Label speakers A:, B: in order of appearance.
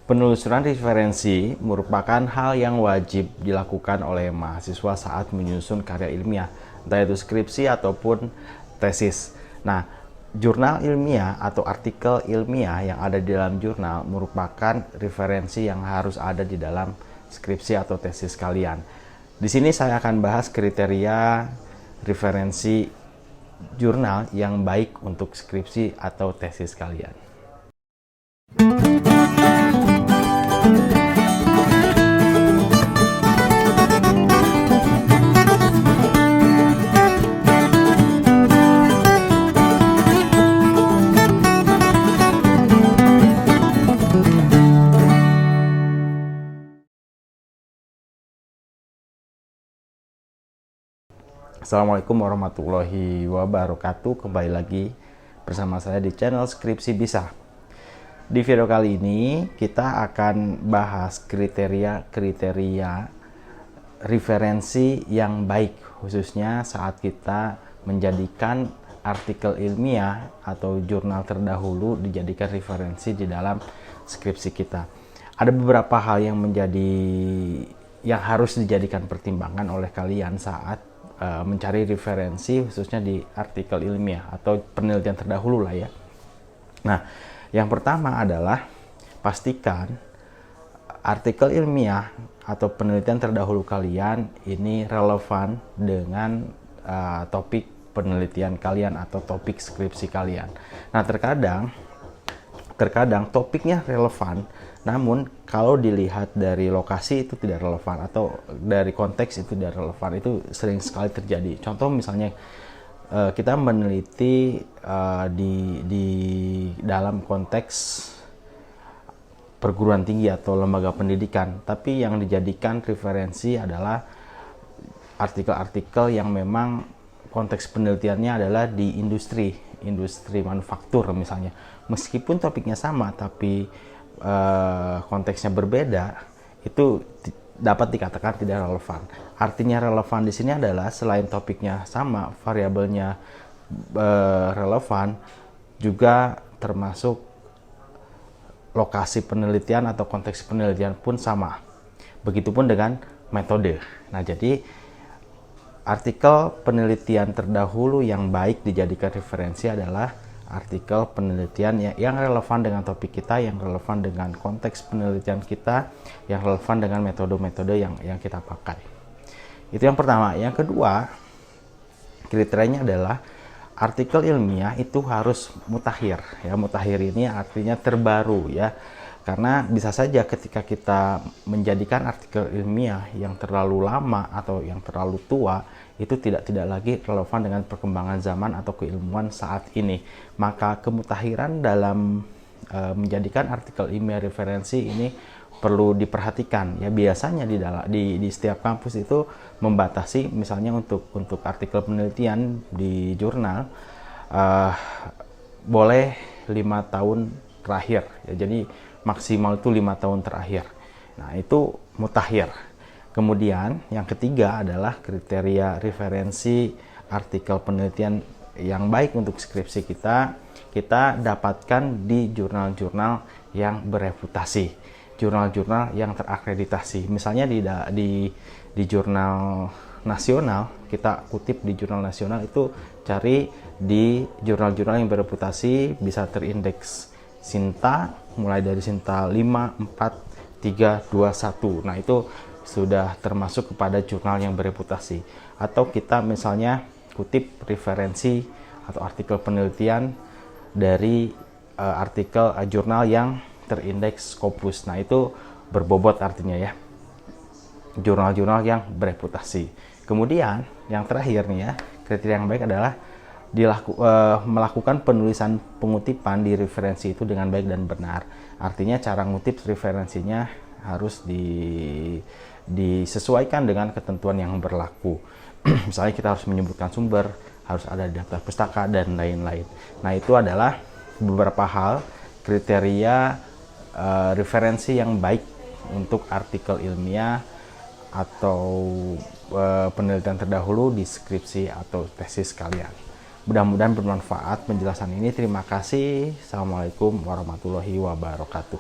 A: Penelusuran referensi merupakan hal yang wajib dilakukan oleh mahasiswa saat menyusun karya ilmiah, entah itu skripsi ataupun tesis. Nah, jurnal ilmiah atau artikel ilmiah yang ada di dalam jurnal merupakan referensi yang harus ada di dalam skripsi atau tesis kalian. Di sini saya akan bahas kriteria referensi jurnal yang baik untuk skripsi atau tesis kalian. Assalamualaikum warahmatullahi wabarakatuh. Kembali lagi bersama saya di channel Skripsi Bisa. Di video kali ini kita akan bahas kriteria referensi yang baik, khususnya saat kita menjadikan artikel ilmiah atau jurnal terdahulu dijadikan referensi di dalam skripsi kita. Ada beberapa hal yang harus dijadikan pertimbangan oleh kalian saat mencari referensi, khususnya di artikel ilmiah atau penelitian terdahulu lah ya. Nah, yang pertama adalah pastikan artikel ilmiah atau penelitian terdahulu kalian ini relevan dengan topik penelitian kalian atau topik skripsi kalian. Nah, terkadang topiknya relevan, namun kalau dilihat dari lokasi itu tidak relevan atau dari konteks itu tidak relevan. Itu sering sekali terjadi. Contoh misalnya kita meneliti di dalam konteks perguruan tinggi atau lembaga pendidikan, tapi yang dijadikan referensi adalah artikel-artikel yang memang konteks penelitiannya adalah di industri manufaktur misalnya. Meskipun topiknya sama tapi konteksnya berbeda, itu dapat dikatakan tidak relevan. Artinya relevan di sini adalah selain topiknya sama, variabelnya relevan, juga termasuk lokasi penelitian atau konteks penelitian pun sama. Begitupun dengan metode. Nah, jadi artikel penelitian terdahulu yang baik dijadikan referensi adalah artikel penelitian yang relevan dengan topik kita, yang relevan dengan konteks penelitian kita, yang relevan dengan metode-metode yang kita pakai. Itu yang pertama. Yang kedua, kriterianya adalah artikel ilmiah itu harus mutakhir. Ya, mutakhir ini artinya terbaru ya. Karena bisa saja ketika kita menjadikan artikel ilmiah yang terlalu lama atau yang terlalu tua, itu tidak lagi relevan dengan perkembangan zaman atau keilmuan saat ini. Maka kemutakhiran dalam menjadikan artikel ilmiah referensi ini perlu diperhatikan. Ya, biasanya di setiap kampus itu membatasi, misalnya untuk artikel penelitian di jurnal boleh 5 tahun terakhir. Ya, jadi maksimal itu 5 tahun terakhir. Nah, itu mutakhir. Kemudian yang ketiga adalah kriteria referensi artikel penelitian yang baik untuk skripsi kita dapatkan di jurnal-jurnal yang bereputasi, jurnal-jurnal yang terakreditasi. Misalnya di jurnal nasional, kita kutip di jurnal nasional, itu cari di jurnal-jurnal yang bereputasi, bisa terindeks Sinta, mulai dari Sinta 5, 4, 3, 2, 1. Nah, itu sudah termasuk kepada jurnal yang bereputasi. Atau kita misalnya kutip referensi atau artikel penelitian dari artikel jurnal yang terindeks Scopus. Nah, itu berbobot artinya ya. Jurnal-jurnal yang bereputasi. Kemudian yang terakhir nih ya, kriteria yang baik adalah melakukan penulisan pengutipan di referensi itu dengan baik dan benar. Artinya cara ngutip referensinya harus disesuaikan dengan ketentuan yang berlaku. Misalnya kita harus menyebutkan sumber, harus ada daftar pustaka, dan lain-lain. Nah, itu adalah beberapa hal kriteria referensi yang baik untuk artikel ilmiah atau penelitian terdahulu di skripsi atau tesis kalian. Mudah-mudahan bermanfaat penjelasan ini. Terima kasih. Assalamualaikum warahmatullahi wabarakatuh.